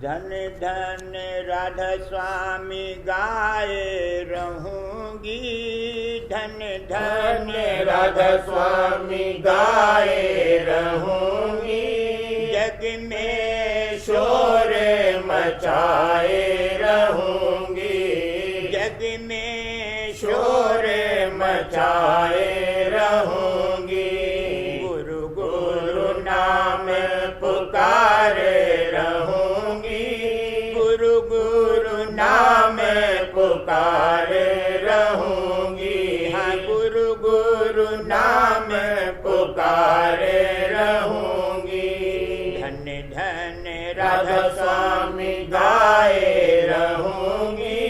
धन धन राधा स्वामी गाए रहूंगी, धन धन राधा स्वामी गाए रहूंगी, जग में शोर मचाए रहूंगी, जग में शोर मचाए रहूंगी। गुरु गुरु नाम पुकारे रहूंगी, गुरु गुरु नाम पुकारे रहूंगी, हाँ गुरु गुरु नाम पुकारे रहूंगी। धन धन राधा स्वामी गाए रहूंगी,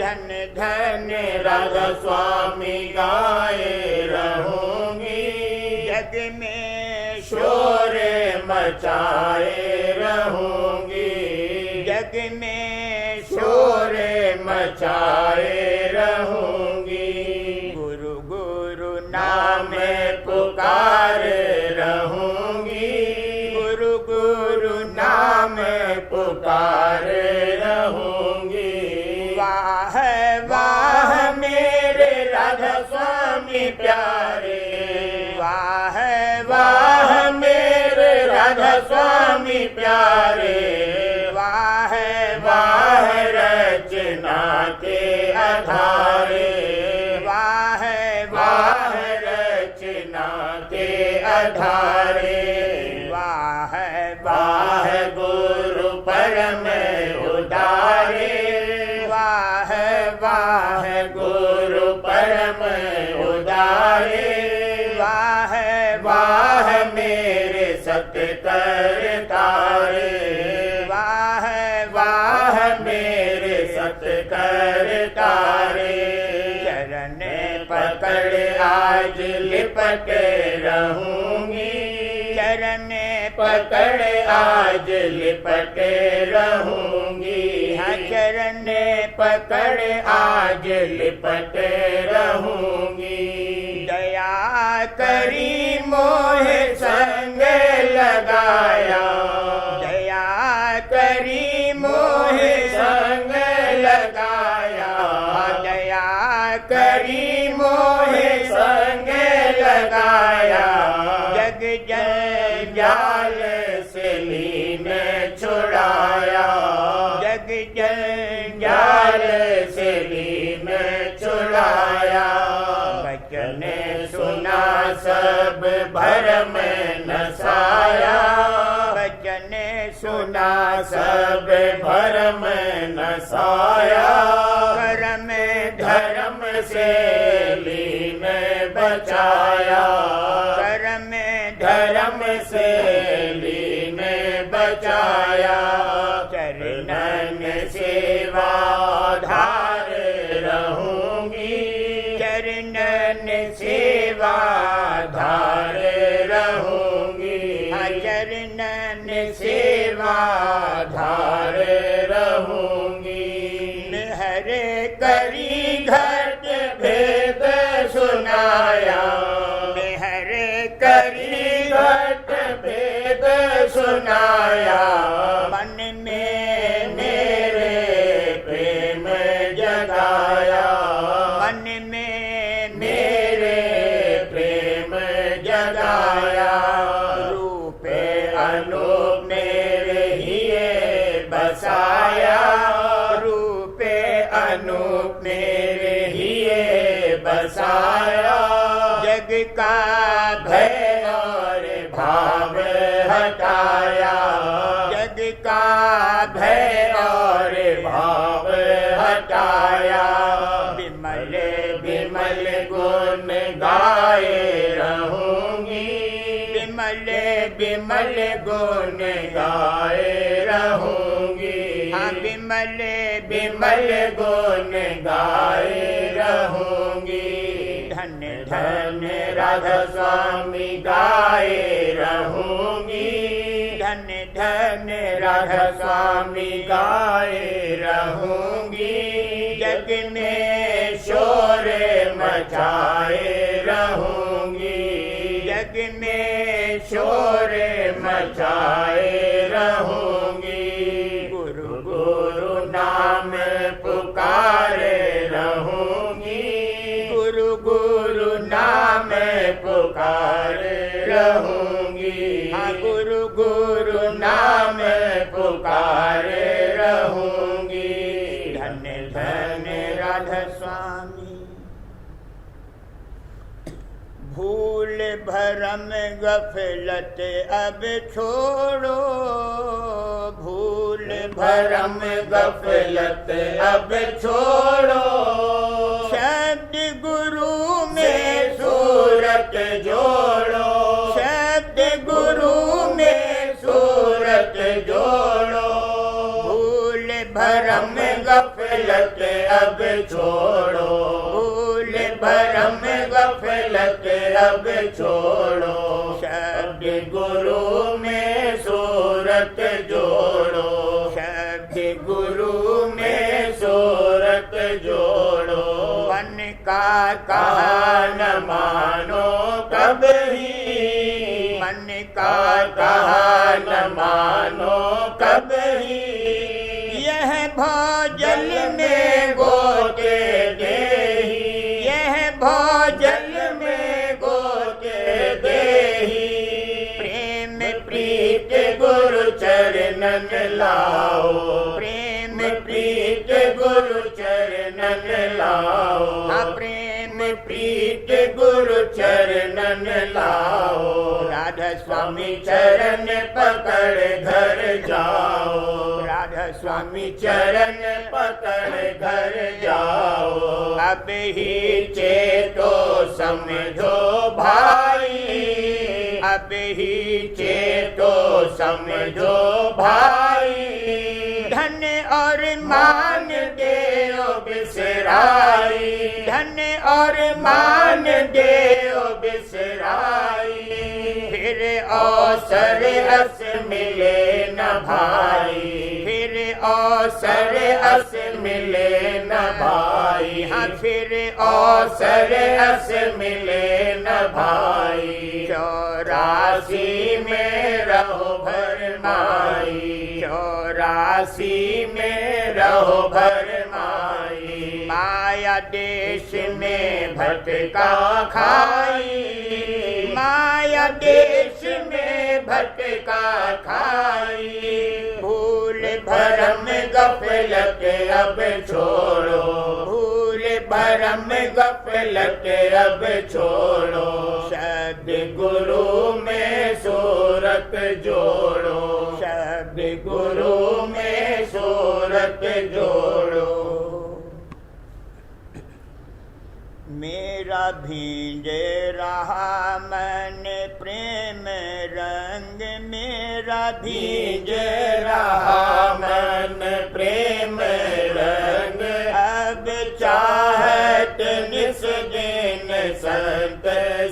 धन धन राधा स्वामी गाए रहूंगी, जग में शोर मचाए रहूंगी, जग में शोर मचाए रहूंगी। गुरु गुरु नाम पुकारे रहूंगी, गुरु गुरु नाम पुकारे रहूंगी। वाह वाह मेरे राधा स्वामी प्यारे, वाह वाह मेरे राधा स्वामी प्यारे, वाह वाह रचना के आधारे, वाह वाह रचना के आधारे, वाह वाह गुरु परम उदारे, वाह वाह गुरु परम उदारे, वाह वाह मेरे सत्कर तारे, वाह वाह मेरे सत्कर तारे। चरण पकड़ आज लिपट रहूंगी, चरण पकड़ आज लिपट रहूंगी, हाँ चरण पकड़ आज लिपट रहूंगी। दया करी मोहे संग लगाया, दया करी मोहे संग लगाया, दया करी मोहे संग लगाया। जग जल जाल से लीन छुड़ाया, जग जल जाल से लीन छुड़ाया। बचन सुना सब भरम नसाया, बचन सुना सब भरम नसाया। करम धर्म से लीन बचाया, करम धर्म से लीन बचाया। चरणन सेवा धार रहूंगी, चरणन सेवा धार रहूंगी, चरणन सेवा धार रहूंगी। हर करी घट भेद सुनाया, हर करी घट भेद सुनाया। मन में मेरे प्रेम जगाया, मन में मेरे प्रेम जगाया। रूप अनूप मेरे हिये बसाया, रूप अनूप मेरे हिये बसाया। जग का भय और भाव हटाया, जग का भय और भाव हटाया। विमल विमल गुण गाए रहूंगी, विमल विमल गुण गाए रहूंगी, हाँ विमल विमल गुण गाए रहूंगी। धन धन राधा स्वामी गाए रहूंगी, धन धन राधा स्वामी गाए रहूंगी। जग में शोर मचाए रहूंगी, जग में शोर मचाए रहूंगी। पुकारे रहूंगी। धन्य धन्य राधा स्वामी। भूल भरम गफलत अब छोड़ो, भूल भरम गफलत अब छोड़ो, शब्द गुरु में सूरत जोड़ो, शब्द गुरु में सूरत जोड़ो। भूल भरम गफलत अब छोड़ो, भूल भरम गफलत अब छोड़ो, शब्द गुरु में सूरत जोड़ो, शब्द गुरु में सूरत जोड़ो। मन का कहा न मानो कभी, मन का कहा न मानो कभी, यह भोजल में गोते देही, यह भोजल में गोते देही। प्रेम प्रीत गुरु चरणन लाओ, प्रेम प्रीत गुरु चरणन लाओ, प्रेम प्रीत गुरु चरणन लाओ। राधा स्वामी चरण पकड़ घर जाओ, राधा स्वामी चरण पकड़ घर जाओ। अब ही चेतो समझो भाई, अब ही चेतो समझो भाई। धन और मान देओ बिसराई, धन और मान देओ बिसराई। फिर अवसर अस मिले न भाई, फिर अवसर अस मिले न भाई। हाँ फिर अवसर अस मिले न भाई। 84 में रहो भरमाई, 84 में रहो भरमाई। माया देश में भटका खाई, माया देश में भटका खाई। भूल भरम गफलत अब छोड़ो, भूल भरम गफलत अब छोड़ो। शब्द गुरु में सूरत जोड़ो, शब्द गुरु में सूरत जोड़ो। मेरा भींजे रहा मन प्रेम रंग, मेरा भींजे रहा मन प्रेम रंग। अब चाहत निस दिन संत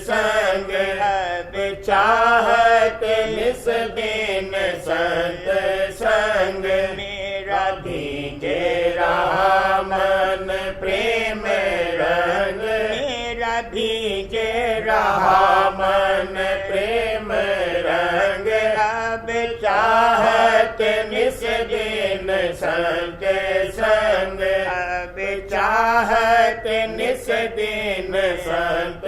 संग, अब चाहत निस दिन संत संग। मेरा भींजे रहा मन प्रेम रंग, मेरा भींजे रहा मन प्रेम रंग। अब चाहत निस दिन संग संग, अब चाहत निस दिन संग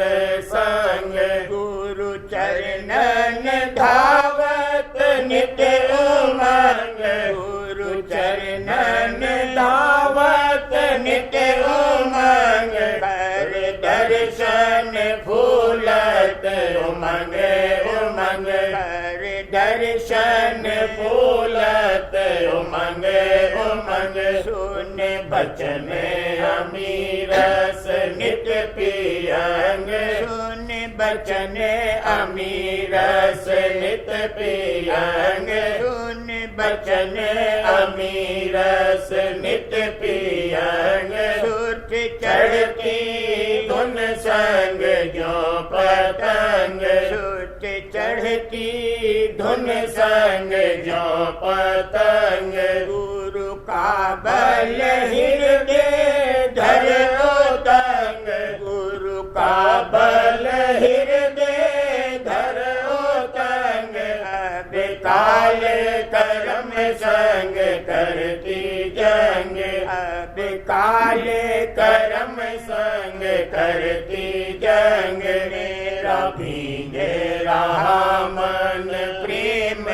संग। गुरु चरणन धावत नित्य उमंग, गुरु चरणन धावत नित्य उमंग। कर दर्शन फूलत उमंग उमंग, कर दर्शन फूलत उमंग उमंग। सुन बचन अमीरस नित्य पियंग, सुन बचन अमीरस नित्य पियंग। सुन बचन अमीरस नित्य पियंग। सुर चढ़ती धुन संग जो पतंग, सुर चढ़ती धुन संग जो पतंग। गुरु का बल हृदय धरो तंग, गुरु का बल हृदय धरो तंग। अब काल कर्म संग करती जंग, अब काल कर्म संग करती जंग। मेरा भींजे रहा मन प्रेम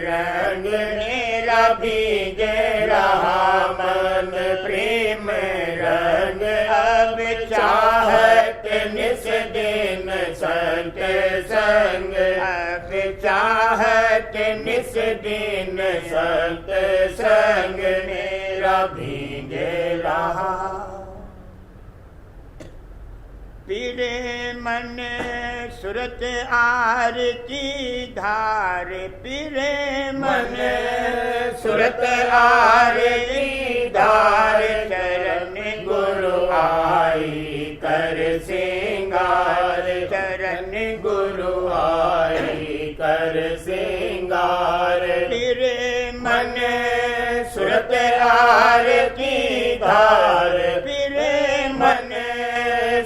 रंग, मेरा मेरा भीगे रहा मन प्रेम रंग, अब चाहत निस दिन संत संग, अब चाहत निस दिन संत संग, मेरा भीगे रहा। पीरे मन सुरत आरती धार, पीरे मन सुरत आरती धार, चरण गुरु आई कर सिंगार, चरण गुरु आई कर सिंगार, पीरे मन सुरत आरती धार, पीरे मन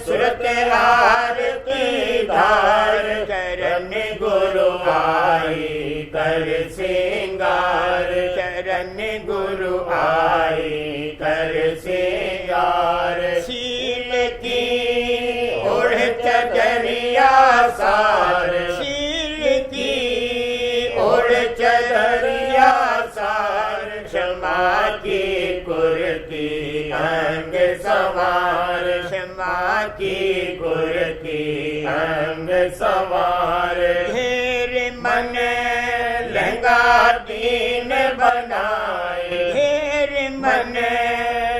सुरत आरती धार, चरण गुरु आई कर सिंगार, चरण गुरु आई कर सिंगार, शील की ओढ़ चदरिया सार, शील की ओढ़ चदरिया सार, क्षमा की कुर्ती अंग सवार, क्षमा की कुर्ती अंग सवार, घेर मन लहंगा दीन बनाए, घेर मन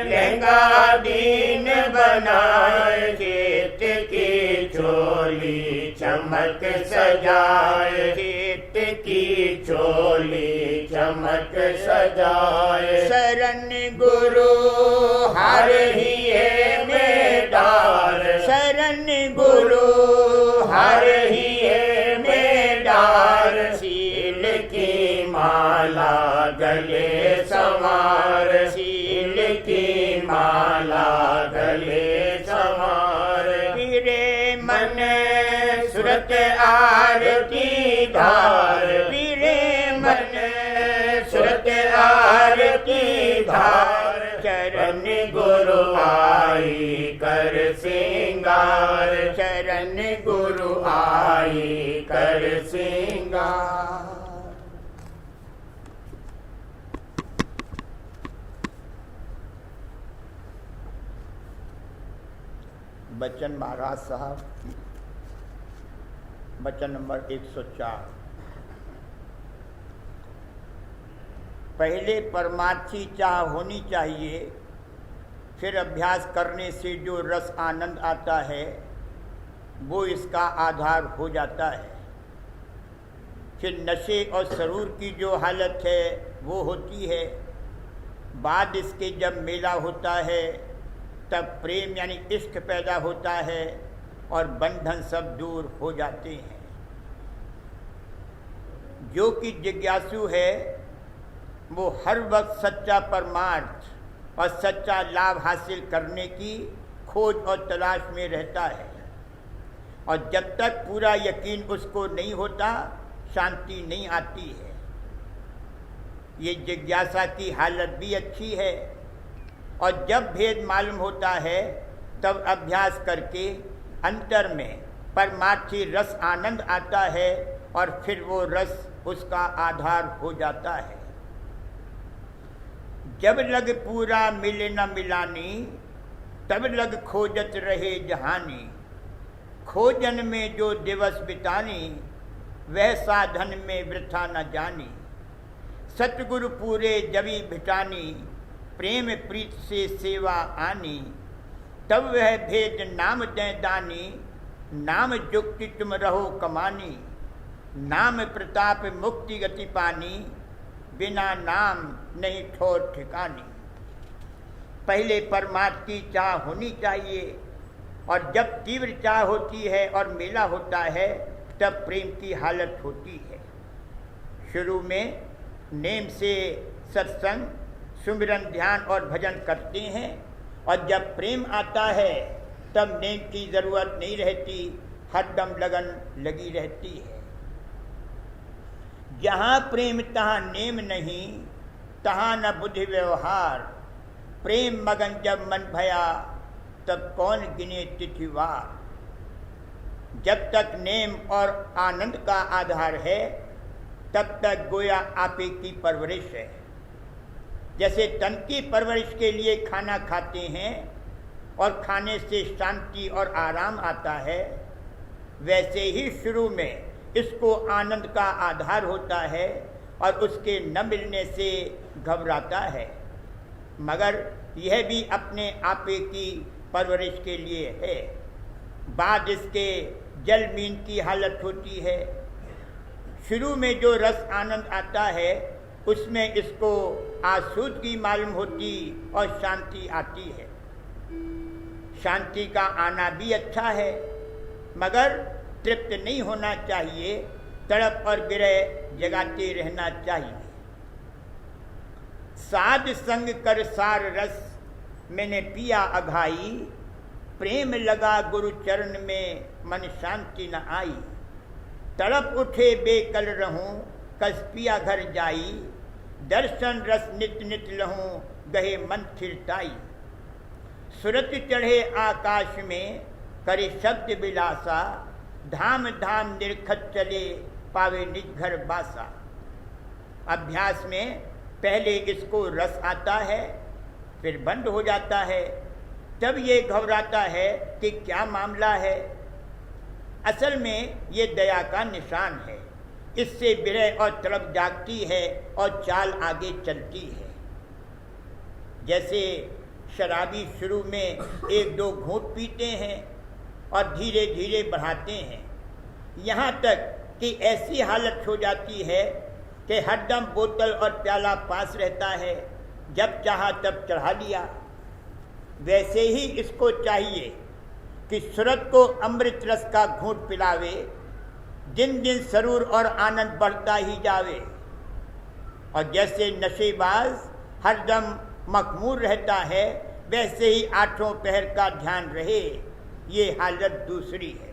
लहंगा दीन बनाए, चेत की चोली चमक सजाए, चेत की चोली चमक सजाए, शरण गुरु हर हिये में डार, शरण गुरु हर हिये में डार, शील की माला गले संवार, शील की माला गले संवार, पीरे मन सुरत आरती धार, पीरे मन सुरत आरती धार, चरण गुरु आई कर सिंगार, चरण गुरु आई कर सिंगार। बच्चन महाराज साहब, बच्चन नंबर 104। पहले परमार्थी चाह होनी चाहिए, फिर अभ्यास करने से जो रस आनंद आता है वो इसका आधार हो जाता है। फिर नशे और सरूर की जो हालत है वो होती है। बाद इसके जब मेला होता है तब प्रेम यानी इश्क पैदा होता है और बंधन सब दूर हो जाते हैं। जो कि जिज्ञासु है वो हर वक्त सच्चा परमार्थ और सच्चा लाभ हासिल करने की खोज और तलाश में रहता है, और जब तक पूरा यकीन उसको नहीं होता शांति नहीं आती है। ये जिज्ञासा की हालत भी अच्छी है, और जब भेद मालूम होता है तब अभ्यास करके अंतर में परमार्थी रस आनंद आता है, और फिर वो रस उसका आधार हो जाता है। जब लग पूरा मिले न मिलानी, तब लग खोजत रहे जहानी। खोजन में जो दिवस बितानी, वह साधन में वृथा न जानी। सतगुरु पूरे जबी भिटानी, प्रेम प्रीत से सेवा आनी। तब वह भेद नाम दें दानी, नाम जुक्ति तुम रहो कमानी। नाम प्रताप मुक्ति गति पानी, बिना नाम नहीं ठोर ठिकानी। पहले परमात्मा की चाह होनी चाहिए, और जब तीव्र चाह होती है और मेला होता है तब प्रेम की हालत होती है। शुरू में नेम से सत्संग, सुमिरन, ध्यान और भजन करते हैं, और जब प्रेम आता है तब नेम की ज़रूरत नहीं रहती, हरदम लगन लगी रहती है। जहाँ प्रेम तहाँ नेम नहीं, तहाँ न बुद्धि व्यवहार। प्रेम मगन जब मन भया, तब कौन गिने तिथिवार। जब तक नेम और आनंद का आधार है तब तक गोया आपे की परवरिश है। जैसे तन की परवरिश के लिए खाना खाते हैं और खाने से शांति और आराम आता है, वैसे ही शुरू में इसको आनंद का आधार होता है और उसके न मिलने से घबराता है, मगर यह भी अपने आपे की परवरिश के लिए है। बाद इसके जल मीन की हालत होती है। शुरू में जो रस आनंद आता है उसमें इसको आसूदगी मालूम होती और शांति आती है। शांति का आना भी अच्छा है, मगर तृप्त नहीं होना चाहिए, तड़प और विरह जगाते रहना चाहिए। साध संग कर सार रस मैंने पिया अघाई, प्रेम लगा गुरु चरण में मन शांति न आई। तड़प उठे बेकल रहूं कस पिया घर जाई, दर्शन रस नित नित लहूं गहे मन थिरताई। सुरत चढ़े आकाश में करे शब्द बिलासा, धाम धाम निरखत चले पावे निज घर बासा। अभ्यास में पहले इसको रस आता है, फिर बंद हो जाता है, तब ये घबराता है कि क्या मामला है। असल में ये दया का निशान है। इससे विरह और तड़प जागती है और चाल आगे चलती है। जैसे शराबी शुरू में एक दो घूंट पीते हैं और धीरे धीरे बढ़ाते हैं, यहाँ तक कि ऐसी हालत हो जाती है कि हरदम बोतल और प्याला पास रहता है, जब चाहा तब चढ़ा लिया। वैसे ही इसको चाहिए कि सूरत को अमृत रस का घूंट पिलावे, दिन दिन सरूर और आनंद बढ़ता ही जावे। और जैसे नशेबाज हरदम मखमूर रहता है, वैसे ही आठों पहर का ध्यान रहे। ये हालत दूसरी है।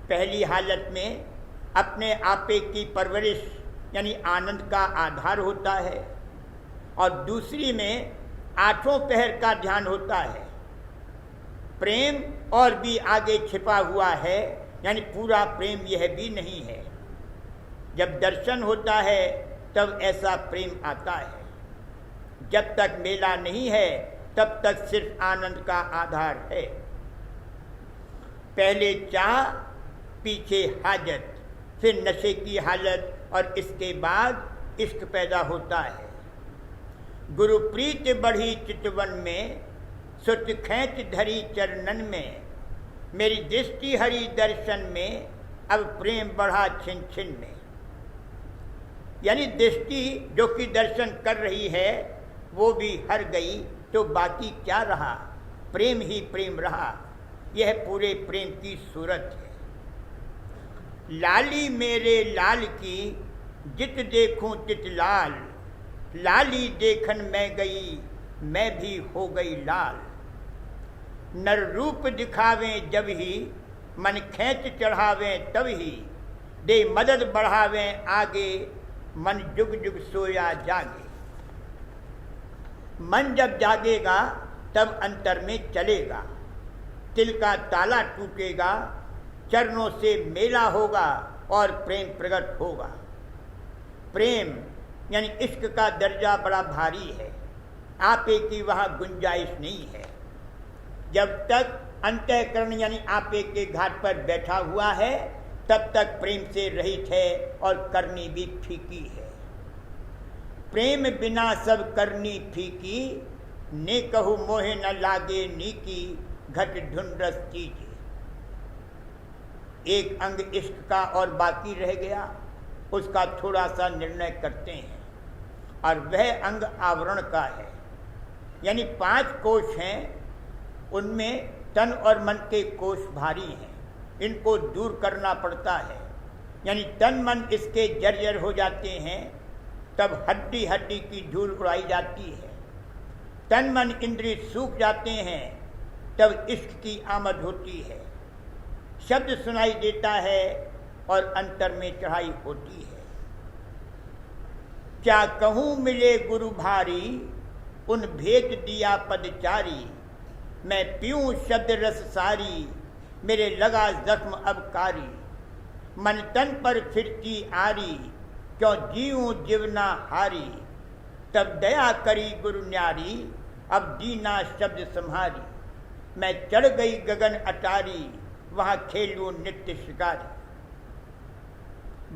पहली हालत में अपने आपे की परवरिश यानी आनंद का आधार होता है, और दूसरी में आठों पहर का ध्यान होता है। प्रेम और भी आगे छिपा हुआ है, यानी पूरा प्रेम यह भी नहीं है। जब दर्शन होता है तब ऐसा प्रेम आता है। जब तक मेला नहीं है तब तक सिर्फ आनंद का आधार है। पहले चाह, पीछे हाजत, फिर नशे की हालत और इसके बाद इश्क पैदा होता है। गुरु प्रीत बढ़ी चितवन में, सुत खैंच धरी चरणन में, मेरी दृष्टि हरि दर्शन में, अब प्रेम बढ़ा छिन छिन में। यानी दृष्टि जो कि दर्शन कर रही है वो भी हर गई, तो बाकी क्या रहा? प्रेम ही प्रेम रहा। यह पूरे प्रेम की सूरत है। लाली मेरे लाल की जित देखूं तित लाल, लाली देखन मैं गई मैं भी हो गई लाल। नर रूप दिखावें जब ही, मन खींच चढ़ावें तब ही, दे मदद बढ़ावें आगे, मन जुग जुग सोया जागे। मन जब जागेगा तब अंतर में चलेगा, दिल का ताला टूटेगा, चरणों से मेला होगा और प्रेम प्रकट होगा। प्रेम यानी इश्क का दर्जा बड़ा भारी है, आपे की वहाँ गुंजाइश नहीं है। जब तक अंतःकरण यानी आपे के घाट पर बैठा हुआ है तब तक प्रेम से रहित है और करनी भी फीकी है। प्रेम बिना सब करनी फीकी, ने कहू मोहे न लागे नीकी, घट ढूंढरस कीजिए। एक अंग इश्क का और बाकी रह गया, उसका थोड़ा सा निर्णय करते हैं, और वह अंग आवरण का है। यानी 5 कोश हैं, उनमें तन और मन के कोश भारी हैं, इनको दूर करना पड़ता है। यानी तन मन इसके जर्जर हो जाते हैं, तब हड्डी हड्डी की धूल उड़ाई जाती है। तन मन इंद्रिय सूख जाते हैं, तब इश्क की आमद होती है। शब्द सुनाई देता है और अंतर में चढ़ाई होती है। क्या कहूँ मिले गुरु भारी, उन भेद दिया पदचारी, मैं पीऊँ शब्द रस सारी, मेरे लगा जख्म अब कारी। मन तन पर फिरती आरी, क्यों जीऊँ जीवना हारी, तब दया करी गुरु न्यारी, अब दीना शब्द संहारी। मैं चढ़ गई गगन अटारी, वहां खेलूं नित्य शिकारी।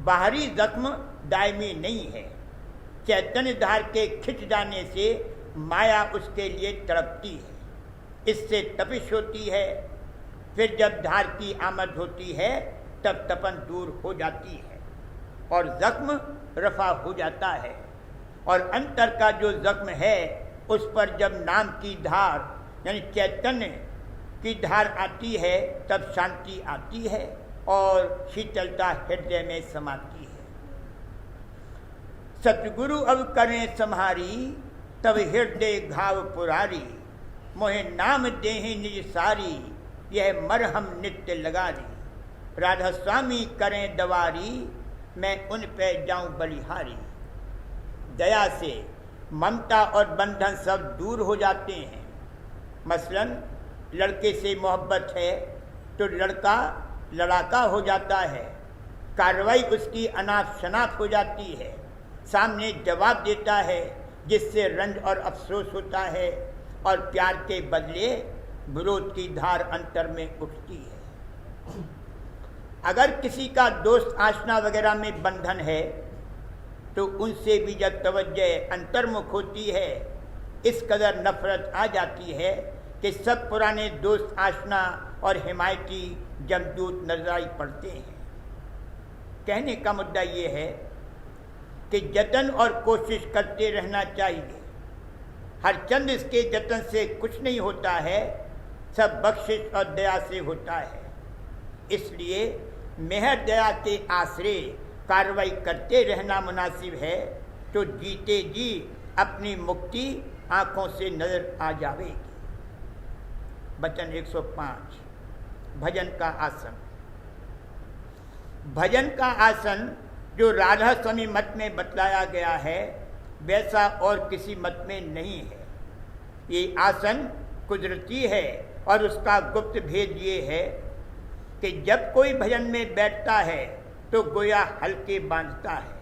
बाहरी जख्म दायमी नहीं है, चैतन्य धार के खिंच जाने से माया उसके लिए तड़पती है, इससे तपिश होती है। फिर जब धार की आमद होती है तब तपन दूर हो जाती है और जख्म रफा हो जाता है। और अंतर का जो जख्म है उस पर जब नाम की धार यानी चैतन्य की धार आती है तब शांति आती है और शीतलता हृदय में समाती है। सतगुरु अब करें सम्हारी, तब हृदय घाव पुरारी। मोहे नाम देहि निज सारी, यह मरहम नित्य लगारी। राधा स्वामी करें दवारी, मैं उन पे जाऊं बलिहारी। दया से ममता और बंधन सब दूर हो जाते हैं। मसलन लड़के से मोहब्बत है तो लड़का लड़ाका हो जाता है, कार्रवाई उसकी अनाप शनाप हो जाती है, सामने जवाब देता है जिससे रंज और अफसोस होता है और प्यार के बदले विरोध की धार अंतर में उठती है। अगर किसी का दोस्त आशना वगैरह में बंधन है तो उनसे भी जब तवज्जो अंतर्मुख होती है, इस कदर नफरत आ जाती है कि सब पुराने दोस्त आशना और हिमायती जमदूत नजराई पड़ते हैं। कहने का मुद्दा ये है कि जतन और कोशिश करते रहना चाहिए। हर चंद इसके जतन से कुछ नहीं होता है, सब बख्शिश और दया से होता है। इसलिए मेहर दया के आश्रय कार्रवाई करते रहना मुनासिब है, तो जीते जी अपनी मुक्ति आंखों से नजर आ जाएगी। वचन 105 भजन का आसन। भजन का आसन जो राधा स्वामी मत में बतलाया गया है वैसा और किसी मत में नहीं है। ये आसन कुदरती है और उसका गुप्त भेद ये है कि जब कोई भजन में बैठता है तो गोया हल्के बांधता है।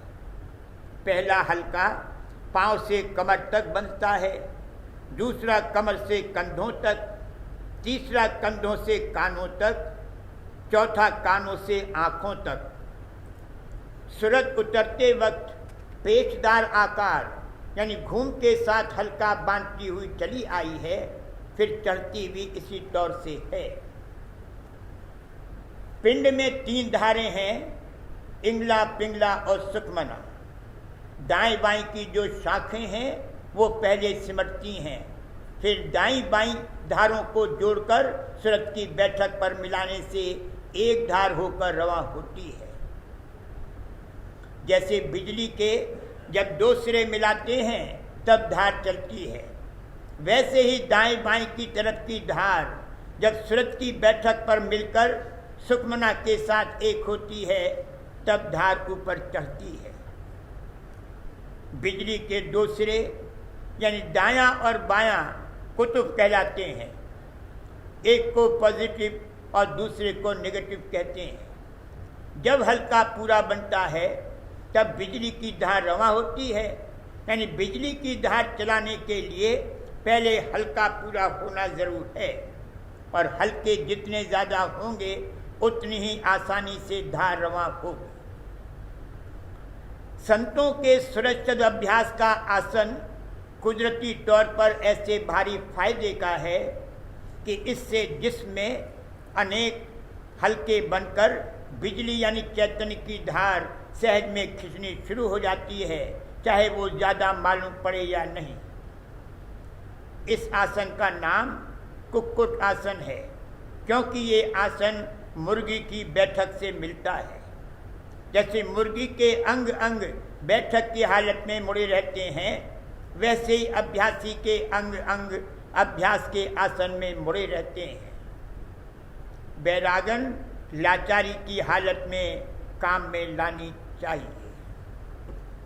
पहला हल्का पांव से कमर तक बंधता है, दूसरा कमर से कंधों तक, तीसरा कंधों से कानों तक, चौथा कानों से आंखों तक। सूरत उतरते वक्त पेचदार आकार यानी घूम के साथ हल्का बांधती हुई चली आई है, फिर चढ़ती भी इसी तौर से है। पिंड में 3 धारें हैं, इंगला, पिंगला और सुखमना। दाएं बाएं की जो शाखें हैं वो पहले सिमटती हैं, फिर दाईं बाईं धारों को जोड़कर सूरत की बैठक पर मिलाने से एक धार होकर रवा होती है। जैसे बिजली के जब 2 सिरे मिलाते हैं तब धार चलती है, वैसे ही दाएं बाएं की तरफ की धार जब सूरत की बैठक पर मिलकर सुखमना के साथ एक होती है तब धार ऊपर चढ़ती है। बिजली के 2 सिरे यानी दायां और बायां कुतुब कहलाते हैं। एक को पॉजिटिव और दूसरे को नेगेटिव कहते हैं। जब हल्का पूरा बनता है तब बिजली की धार रवां होती है, यानी बिजली की धार चलाने के लिए पहले हल्का पूरा होना जरूर है, और हल्के जितने ज़्यादा होंगे उतनी ही आसानी से धार रवां होगी। संतों के सुरक्षित अभ्यास का आसन कुदरती तौर पर ऐसे भारी फायदे का है कि इससे जिस्म में अनेक हल्के बनकर बिजली यानी चैतन्य की धार सहज में खिंचनी शुरू हो जाती है, चाहे वो ज़्यादा मालूम पड़े या नहीं। इस आसन का नाम कुक्कुट आसन है, क्योंकि ये आसन मुर्गी की बैठक से मिलता है। जैसे मुर्गी के अंग अंग बैठक की हालत में मुड़े रहते हैं, वैसे ही अभ्यासी के अंग अंग अभ्यास के आसन में मुड़े रहते हैं। बैरागन लाचारी की हालत में काम में लानी चाहिए।